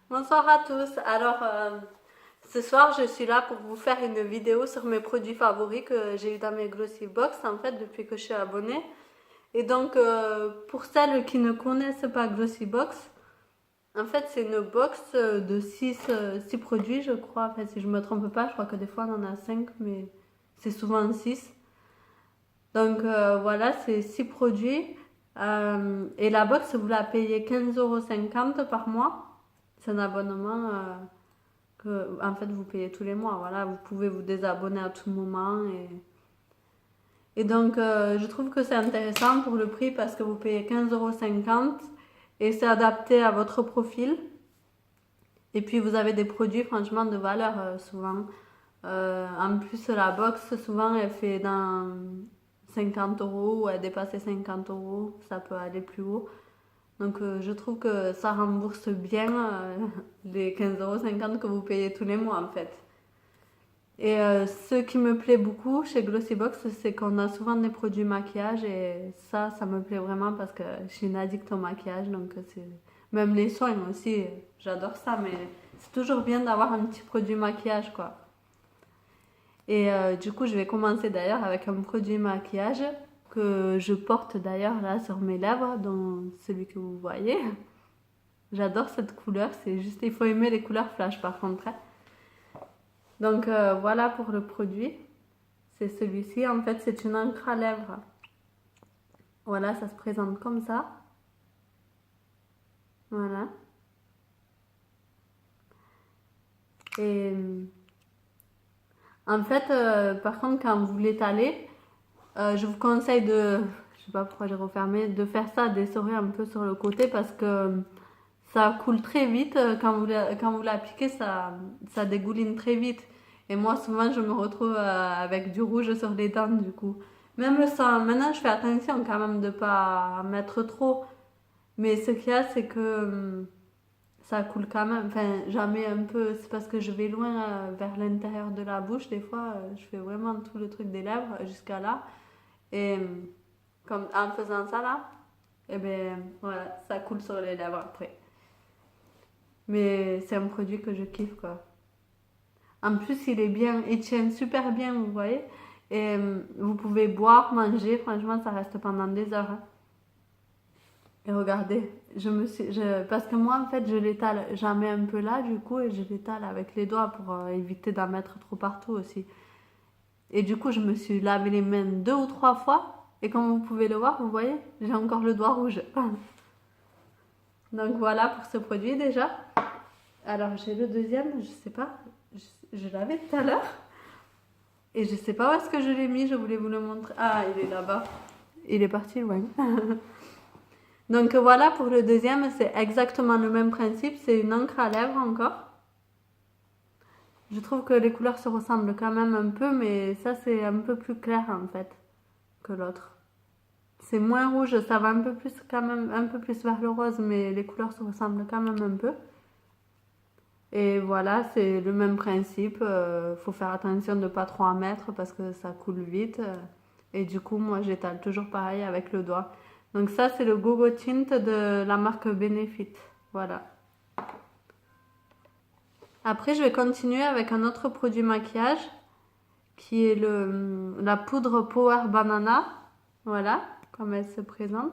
Bonsoir à tous. Alors, ce soir, je suis là pour vous faire une vidéo sur mes produits favoris que j'ai eu dans mes Glossy Box, en fait, depuis que je suis abonnée. Et donc, pour celles qui ne connaissent pas Glossy Box, en fait, c'est une box de 6 produits, je crois. Enfin, si je me trompe pas, je crois que des fois, on en a 5, mais c'est souvent 6. Donc, voilà, c'est 6 produits. Et la box, vous la payez 15,50 € par mois. C'est un abonnement que en fait vous payez tous les mois. Voilà, vous pouvez vous désabonner à tout moment et donc je trouve que c'est intéressant pour le prix parce que vous payez 15,50 € et c'est adapté à votre profil. Et puis vous avez des produits franchement de valeur souvent. En plus la box souvent elle fait dans 50 € ou elle dépasse les 50 €, ça peut aller plus haut. Donc je trouve que ça rembourse bien les 15,50 € que vous payez tous les mois en fait. Et ce qui me plaît beaucoup chez Glossybox, c'est qu'on a souvent des produits maquillage et ça me plaît vraiment parce que je suis une addict au maquillage, donc c'est même les soins aussi, j'adore ça, mais c'est toujours bien d'avoir un petit produit maquillage quoi. Et du coup, je vais commencer d'ailleurs avec un produit maquillage que je porte d'ailleurs là sur mes lèvres, dont celui que vous voyez. J'adore cette couleur, c'est juste, il faut aimer les couleurs flash par contre, hein. Donc voilà pour le produit. C'est celui-ci. En fait, c'est une encre à lèvres. Voilà, ça se présente comme ça. Voilà. Et en fait, par contre, quand vous l'étalez, je vous conseille de, je sais pas pourquoi j'ai refermé, de faire ça, d'essorer un peu sur le côté parce que ça coule très vite. Quand vous l'appliquez, ça dégouline très vite. Et moi, souvent, je me retrouve avec du rouge sur les dents, du coup. Même ça, maintenant, je fais attention quand même de pas mettre trop. Mais ce qu'il y a, c'est que ça coule quand même. Enfin, j'en mets un peu. C'est parce que je vais loin vers l'intérieur de la bouche. Des fois, je fais vraiment tout le truc des lèvres jusqu'à là. Et comme en faisant ça là, et ben voilà, ça coule sur les lèvres après. Mais c'est un produit que je kiffe quoi. En plus, il est bien, il tient super bien, vous voyez. Et vous pouvez boire, manger, franchement, ça reste pendant des heures, hein. Et regardez, parce que moi, en fait, je l'étale, j'en mets un peu là, du coup, et je l'étale avec les doigts pour éviter d'en mettre trop partout aussi. Et du coup, je me suis lavé les mains 2 ou 3 fois. Et comme vous pouvez le voir, vous voyez, j'ai encore le doigt rouge. Donc voilà pour ce produit déjà. Alors j'ai le deuxième, je sais pas, je l'avais tout à l'heure. Et je sais pas où est-ce que je l'ai mis, je voulais vous le montrer. Ah, il est là-bas. Il est parti loin. Donc voilà pour le deuxième, c'est exactement le même principe, c'est une encre à lèvres encore. Je trouve que les couleurs se ressemblent quand même un peu, mais ça c'est un peu plus clair en fait que l'autre. C'est moins rouge, ça va un peu plus quand même, un peu plus vers le rose, mais les couleurs se ressemblent quand même un peu. Et voilà, c'est le même principe. Faut faire attention de ne pas trop en mettre parce que ça coule vite. Et du coup, moi, j'étale toujours pareil avec le doigt. Donc ça, c'est le Gogo Tint de la marque Benefit. Voilà. Après, je vais continuer avec un autre produit maquillage qui est la poudre Power Banana. Voilà, comme elle se présente.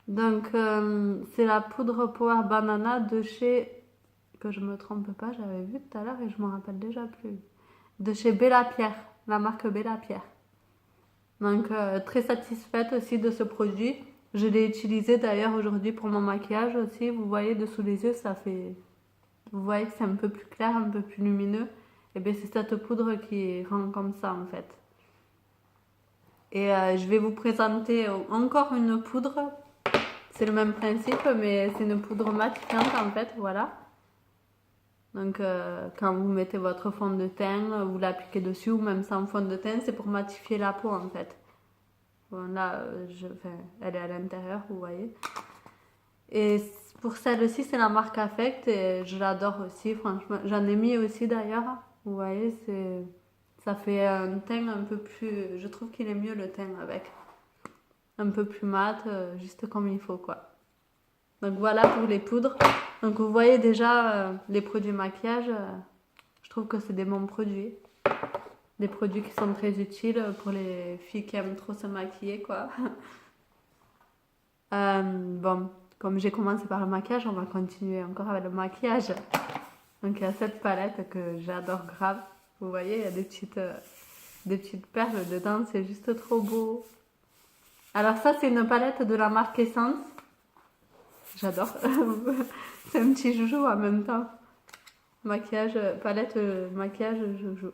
Donc, c'est la poudre Power Banana de chez, que je me trompe pas, j'avais vu tout à l'heure et je me rappelle déjà plus. De chez Bella Pierre, la marque Bella Pierre. Donc très satisfaite aussi de ce produit. Je l'ai utilisé d'ailleurs aujourd'hui pour mon maquillage aussi. Vous voyez dessous les yeux, ça fait. Vous voyez que c'est un peu plus clair, un peu plus lumineux. Et bien c'est cette poudre qui rend comme ça en fait. Et je vais vous présenter encore une poudre. C'est le même principe, mais c'est une poudre matifiante en fait, voilà. Donc quand vous mettez votre fond de teint, vous l'appliquez dessus ou même sans fond de teint, c'est pour matifier la peau en fait. Bon, là, elle est à l'intérieur, vous voyez. Et pour celle-ci, c'est la marque Affect et je l'adore aussi, franchement. J'en ai mis aussi d'ailleurs, vous voyez, ça fait un teint un peu plus. Je trouve qu'il est mieux le teint avec. Un peu plus mat, juste comme il faut quoi. Donc voilà pour les poudres. Donc vous voyez déjà les produits maquillage, je trouve que c'est des bons produits. Des produits qui sont très utiles pour les filles qui aiment trop se maquiller, quoi. Bon, comme j'ai commencé par le maquillage, on va continuer encore avec le maquillage. Donc il y a cette palette que j'adore grave. Vous voyez, il y a des petites perles dedans, c'est juste trop beau. Alors ça, c'est une palette de la marque Essence. J'adore. C'est un petit joujou en même temps. Maquillage, palette, maquillage, joujou.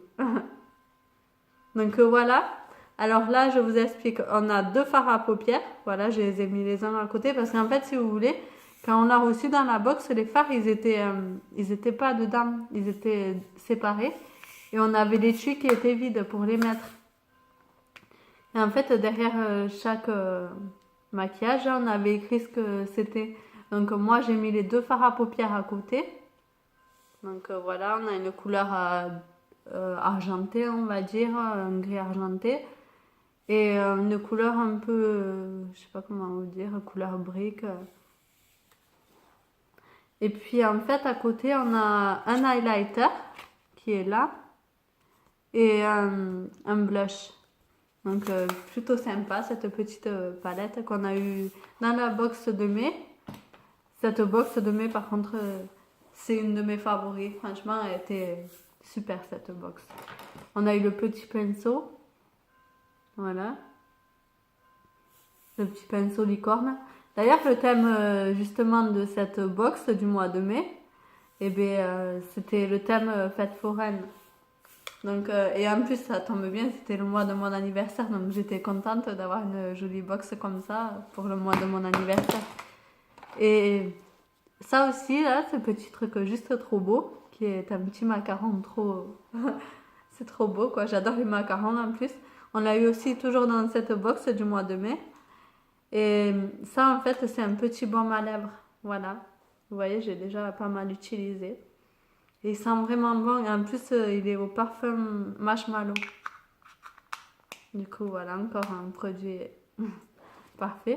Donc voilà. Alors là, je vous explique. On a deux fards à paupières. Voilà, je les ai mis les uns à côté parce qu'en fait, si vous voulez, quand on l'a reçu dans la box, les fards, ils étaient pas dedans. Ils étaient séparés. Et on avait les tuyaux qui étaient vides pour les mettre. Et en fait, derrière chaque maquillage, on avait écrit ce que c'était. Donc moi, j'ai mis les deux fards à paupières à côté. Donc voilà, on a une couleur argentée, on va dire, un gris argenté. Et une couleur un peu, je sais pas comment vous dire, couleur brique. Et puis en fait, à côté, on a un highlighter qui est là. Et un blush. Donc plutôt sympa cette petite palette qu'on a eu dans la box de mai. Cette box de mai par contre c'est une de mes favoris. Franchement elle était super cette box. On a eu le petit pinceau. Voilà. Le petit pinceau licorne. D'ailleurs le thème justement de cette box du mois de mai, eh bien, c'était le thème fête foraine. Donc, et en plus, ça tombe bien, c'était le mois de mon anniversaire, donc j'étais contente d'avoir une jolie box comme ça pour le mois de mon anniversaire. Et ça aussi, là, ce petit truc juste trop beau, qui est un petit macaron trop... c'est trop beau, quoi. J'adore les macarons en plus. On l'a eu aussi toujours dans cette box du mois de mai. Et ça, en fait, c'est un petit baume à lèvres. Voilà. Vous voyez, j'ai déjà pas mal utilisé. Et il sent vraiment bon. Et en plus, il est au parfum marshmallow. Du coup, voilà, encore un produit parfait.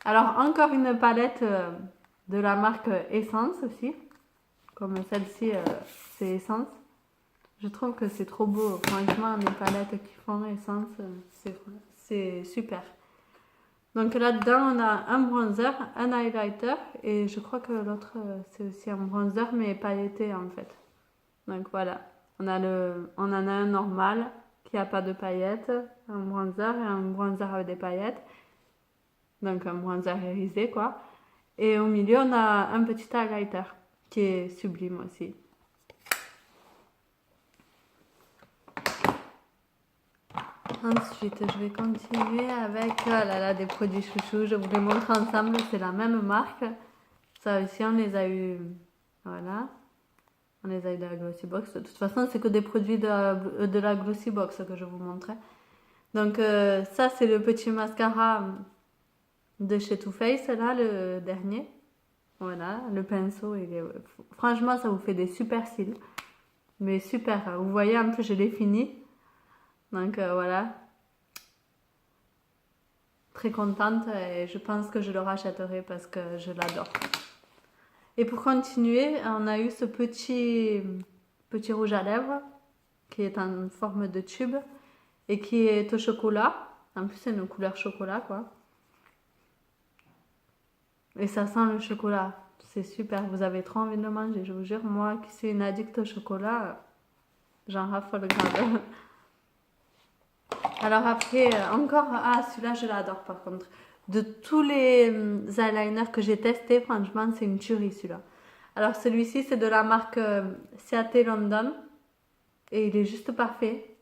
Alors, encore une palette de la marque Essence aussi. Comme celle-ci, c'est Essence. Je trouve que c'est trop beau. Franchement, les palettes qui font Essence, c'est super. Donc là-dedans, on a un bronzer, un highlighter et je crois que l'autre, c'est aussi un bronzer mais pailleté en fait. Donc voilà, on en a un normal qui n'a pas de paillettes, un bronzer et un bronzer avec des paillettes. Donc un bronzer irisé quoi. Et au milieu, on a un petit highlighter qui est sublime aussi. Ensuite, je vais continuer avec des produits chouchous. Je vous les montre ensemble. C'est la même marque. Ça aussi, on les a eu. Voilà. On les a eu de la Glossy Box. De toute façon, c'est que des produits de la Glossy Box que je vous montrais. Donc, ça, c'est le petit mascara de chez Too Faced, là, le dernier. Voilà. Le pinceau, franchement, ça vous fait des super cils. Mais super. Vous voyez, en plus, je l'ai fini. Donc voilà, très contente et je pense que je le rachèterai parce que je l'adore. Et pour continuer, on a eu ce petit rouge à lèvres qui est en forme de tube et qui est au chocolat. En plus c'est une couleur chocolat quoi. Et ça sent le chocolat, c'est super, vous avez trop envie de le manger, je vous jure. Moi qui suis une addict au chocolat, j'en raffole grave. Alors après, encore, celui-là je l'adore par contre. De tous les eyeliners que j'ai testés, franchement c'est une tuerie celui-là. Alors celui-ci c'est de la marque Ciaté London et il est juste parfait.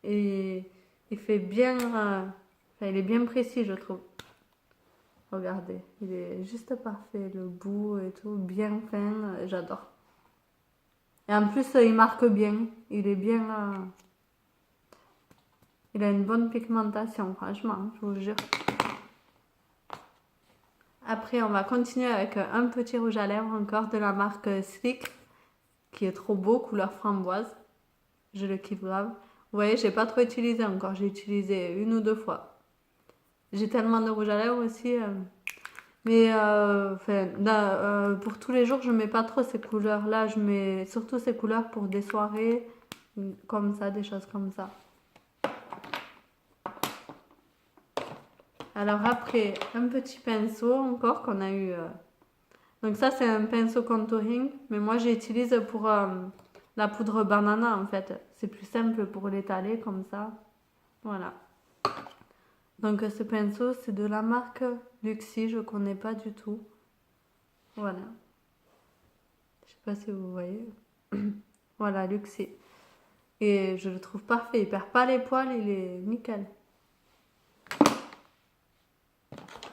Et il fait bien, il est bien précis je trouve. Regardez, il est juste parfait, le bout et tout, bien fin, j'adore. Et en plus il marque bien, il est bien... il a une bonne pigmentation, franchement, je vous jure. Après, on va continuer avec un petit rouge à lèvres encore de la marque Sleek, qui est trop beau, couleur framboise. Je le kiffe grave. Vous voyez, j'ai pas trop utilisé encore, j'ai utilisé une ou deux fois. J'ai tellement de rouge à lèvres aussi. Mais enfin, là, pour tous les jours, je mets pas trop ces couleurs-là. Je mets surtout ces couleurs pour des soirées, comme ça, des choses comme ça. Alors après, un petit pinceau encore qu'on a eu. Donc ça, c'est un pinceau contouring, mais moi j'utilise pour la poudre banana en fait. C'est plus simple pour l'étaler comme ça. Voilà. Donc ce pinceau, c'est de la marque Luxie, je connais pas du tout. Voilà. Je sais pas si vous voyez. Voilà, Luxie. Et je le trouve parfait. Il perd pas les poils, il est nickel.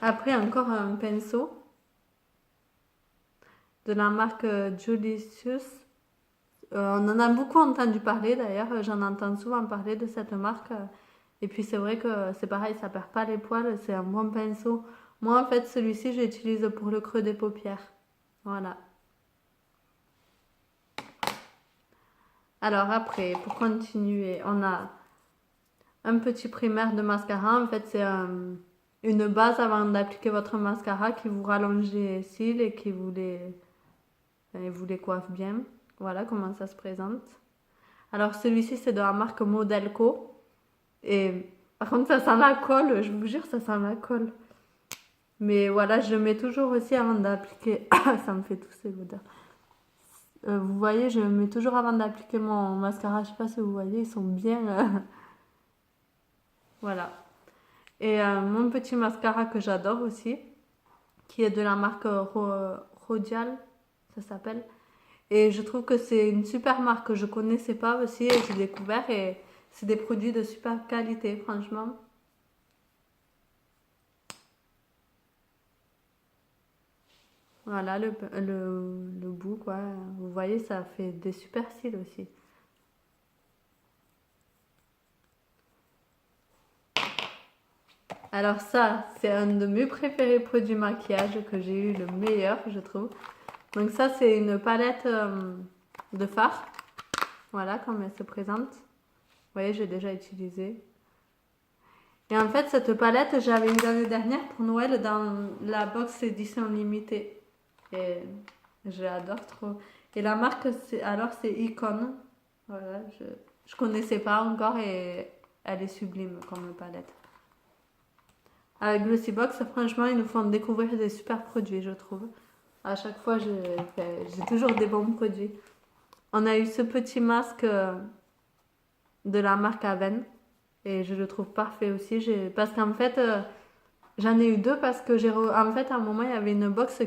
Après, encore un pinceau de la marque Julicius. On en a beaucoup entendu parler d'ailleurs. J'en entends souvent parler de cette marque. Et puis c'est vrai que c'est pareil, ça perd pas les poils. C'est un bon pinceau. Moi, en fait, celui-ci, j'utilise pour le creux des paupières. Voilà. Alors après, pour continuer, on a un petit primaire de mascara. En fait, c'est une base avant d'appliquer votre mascara qui vous rallonge les cils et qui vous les coiffe bien. Voilà comment ça se présente. Alors celui-ci, c'est de la marque Modelco. Et par contre, ça sent la colle. Je vous jure, ça sent la colle. Mais voilà, je le mets toujours aussi avant d'appliquer. Ça me fait tousser l'odeur. Vous voyez, je le mets toujours avant d'appliquer mon mascara. Je sais pas si vous voyez, ils sont bien. Voilà. Et mon petit mascara que j'adore aussi, qui est de la marque Rodial, ça s'appelle. Et je trouve que c'est une super marque que je connaissais pas aussi et j'ai découvert et c'est des produits de super qualité, franchement. Voilà le bout, quoi. Vous voyez, ça fait des super cils aussi. Alors ça, c'est un de mes préférés produits maquillage que j'ai eu le meilleur, je trouve. Donc ça, c'est une palette de fard. Voilà, comme elle se présente. Vous voyez, j'ai déjà utilisé. Et en fait, cette palette, j'avais eu l'année dernière pour Noël dans la box édition limitée. Et je l'adore trop. Et la marque, c'est Icon. Voilà, je connaissais pas encore et elle est sublime comme palette. Avec Glossybox, franchement, ils nous font découvrir des super produits, je trouve. À chaque fois, j'ai toujours des bons produits. On a eu ce petit masque de la marque Aven et je le trouve parfait aussi. Parce qu'en fait, j'en ai eu deux parce que en fait, à un moment, il y avait une box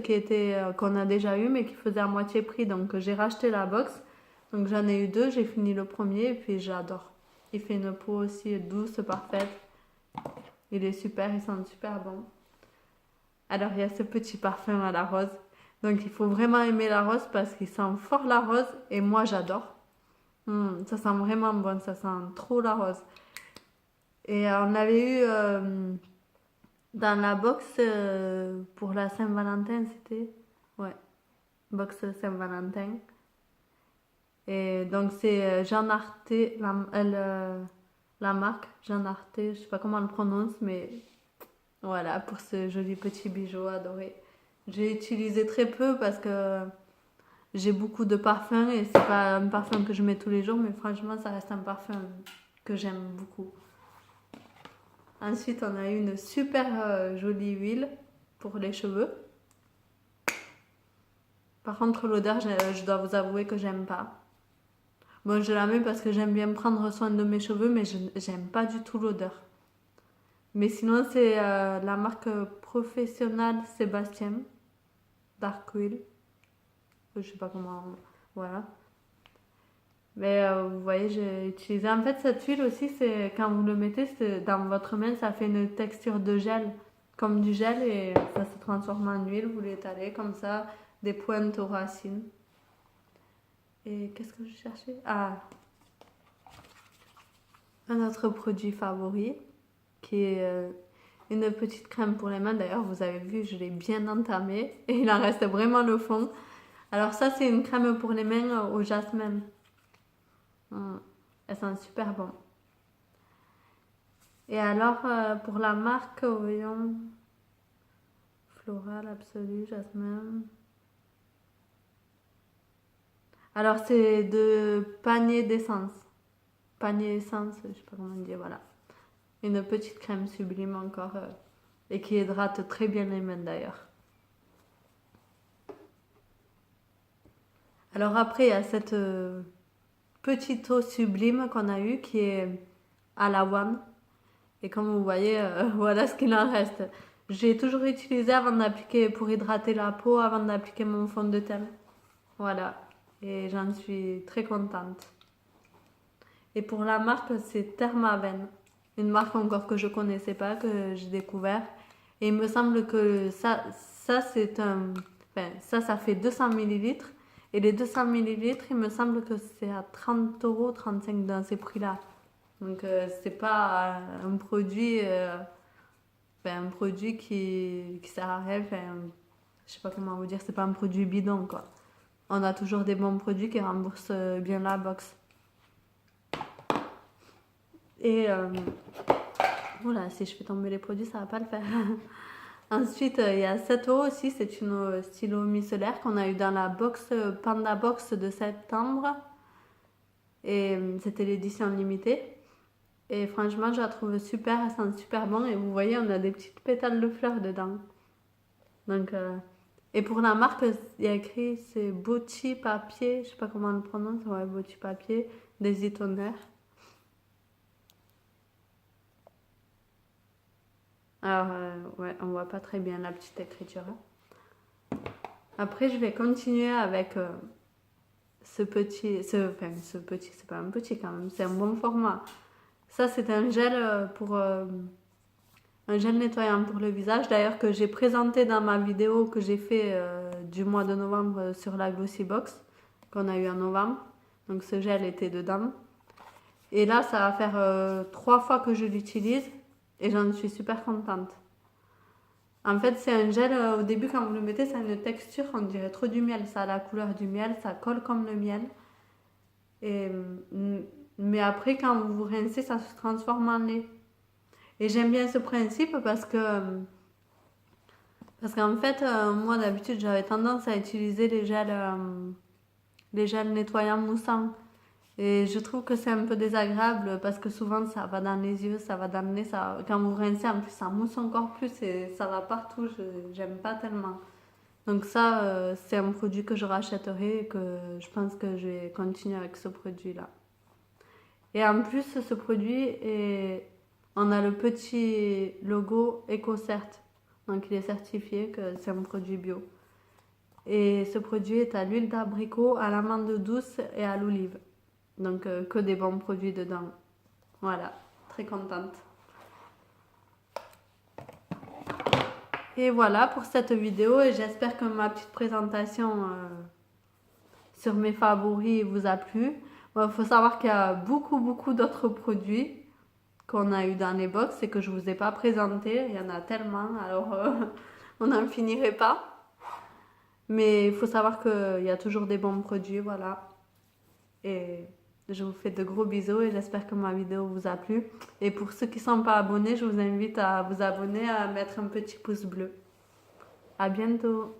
qu'on a déjà eu mais qui faisait à moitié prix. Donc, j'ai racheté la box. Donc, j'en ai eu deux. J'ai fini le premier et puis j'adore. Il fait une peau aussi douce, parfaite. Il est super, il sent super bon. Alors, il y a ce petit parfum à la rose. Donc, il faut vraiment aimer la rose parce qu'il sent fort la rose et moi, j'adore. Ça sent vraiment bon, ça sent trop la rose. Et on avait eu dans la box pour la Saint-Valentin, c'était. Ouais, box Saint-Valentin. Et donc c'est Jean Arté, la marque Jean Arté, je sais pas comment on le prononce, mais voilà, pour ce joli petit bijou adoré. J'ai utilisé très peu parce que j'ai beaucoup de parfums et c'est pas un parfum que je mets tous les jours, mais franchement, ça reste un parfum que j'aime beaucoup. Ensuite, on a eu une super jolie huile pour les cheveux. Par contre, l'odeur, je dois vous avouer que j'aime pas. Bon, je la mets parce que j'aime bien prendre soin de mes cheveux, mais j'aime pas du tout l'odeur. Mais sinon, c'est la marque professionnelle Sébastien, Dark Oil. Je sais pas comment. Voilà. Mais vous voyez, j'ai utilisé. En fait, cette huile aussi, c'est quand vous le mettez dans votre main, ça fait une texture de gel, comme du gel, et ça se transforme en huile. Vous l'étalez comme ça, des pointes aux racines. Et qu'est-ce que je cherchais? Ah, un autre produit favori, qui est une petite crème pour les mains. D'ailleurs, vous avez vu, je l'ai bien entamée, et il en reste vraiment le fond. Alors ça, c'est une crème pour les mains au jasmin. Elle sent super bon. Et alors, pour la marque, voyons, Floral absolu, jasmin. Alors c'est de panier d'essence. Panier essence, je sais pas comment dire, voilà. Une petite crème sublime encore et qui hydrate très bien les mains d'ailleurs. Alors après, il y a cette petite eau sublime qu'on a eue qui est à l'avoine. Et comme vous voyez, voilà ce qu'il en reste. J'ai toujours utilisé avant d'appliquer pour hydrater la peau, avant d'appliquer mon fond de teint. Voilà. Et j'en suis très contente. Et pour la marque, c'est Thermaven. Une marque encore que je connaissais pas, que j'ai découvert. Et il me semble que ça c'est un... Enfin, ça fait 200 millilitres. Et les 200 millilitres, il me semble que c'est à 30 euros, 35 dans ces prix-là. Donc c'est pas un produit, un produit qui sert à rien. Enfin, je sais pas comment vous dire, c'est pas un produit bidon quoi. On a toujours des bons produits qui remboursent bien la box. Et voilà, si je fais tomber les produits, ça va pas le faire. Ensuite, il y a cette eau aussi, c'est une eau stylo micellaire qu'on a eu dans la box Panda Box de septembre. Et c'était l'édition limitée. Et franchement, je la trouve super, elle sent super bon. Et vous voyez, on a des petites pétales de fleurs dedans. Donc, et pour la marque, il y a écrit, c'est Botti Papier, je sais pas comment on le prononce, ouais, Botti Papier, des étonneurs. Alors, ouais, on voit pas très bien la petite écriture. Après, je vais continuer avec ce petit, c'est pas un petit quand même, c'est un bon format. Ça, c'est un gel un gel nettoyant pour le visage, d'ailleurs que j'ai présenté dans ma vidéo que j'ai fait du mois de novembre sur la Glossy Box, qu'on a eu en novembre. Donc ce gel était dedans. Et là, ça va faire 3 fois que je l'utilise et j'en suis super contente. En fait, c'est un gel, au début quand vous le mettez, ça a une texture, on dirait trop du miel. Ça a la couleur du miel, ça colle comme le miel. Et, mais après, quand vous vous rincez, ça se transforme en lait. Et j'aime bien ce principe parce qu'en fait, moi d'habitude, j'avais tendance à utiliser les gels nettoyants moussants. Et je trouve que c'est un peu désagréable parce que souvent ça va dans les yeux, ça va dans le nez, ça, quand vous rincez en plus ça mousse encore plus et ça va partout, j'aime pas tellement. Donc ça, c'est un produit que je rachèterai et que je pense que je vais continuer avec ce produit-là. Et en plus, ce produit, on a le petit logo EcoCert. Donc il est certifié que c'est un produit bio. Et ce produit est à l'huile d'abricot, à l'amande douce et à l'olive. Donc que des bons produits dedans. Voilà, très contente. Et voilà pour cette vidéo et j'espère que ma petite présentation sur mes favoris vous a plu. Il faut savoir qu'il y a beaucoup d'autres produits qu'on a eu dans les box et que je vous ai pas présenté. Il y en a tellement, alors on n'en finirait pas. Mais il faut savoir qu'il y a toujours des bons produits, voilà. Et je vous fais de gros bisous et j'espère que ma vidéo vous a plu. Et pour ceux qui ne sont pas abonnés, je vous invite à vous abonner, à mettre un petit pouce bleu. À bientôt!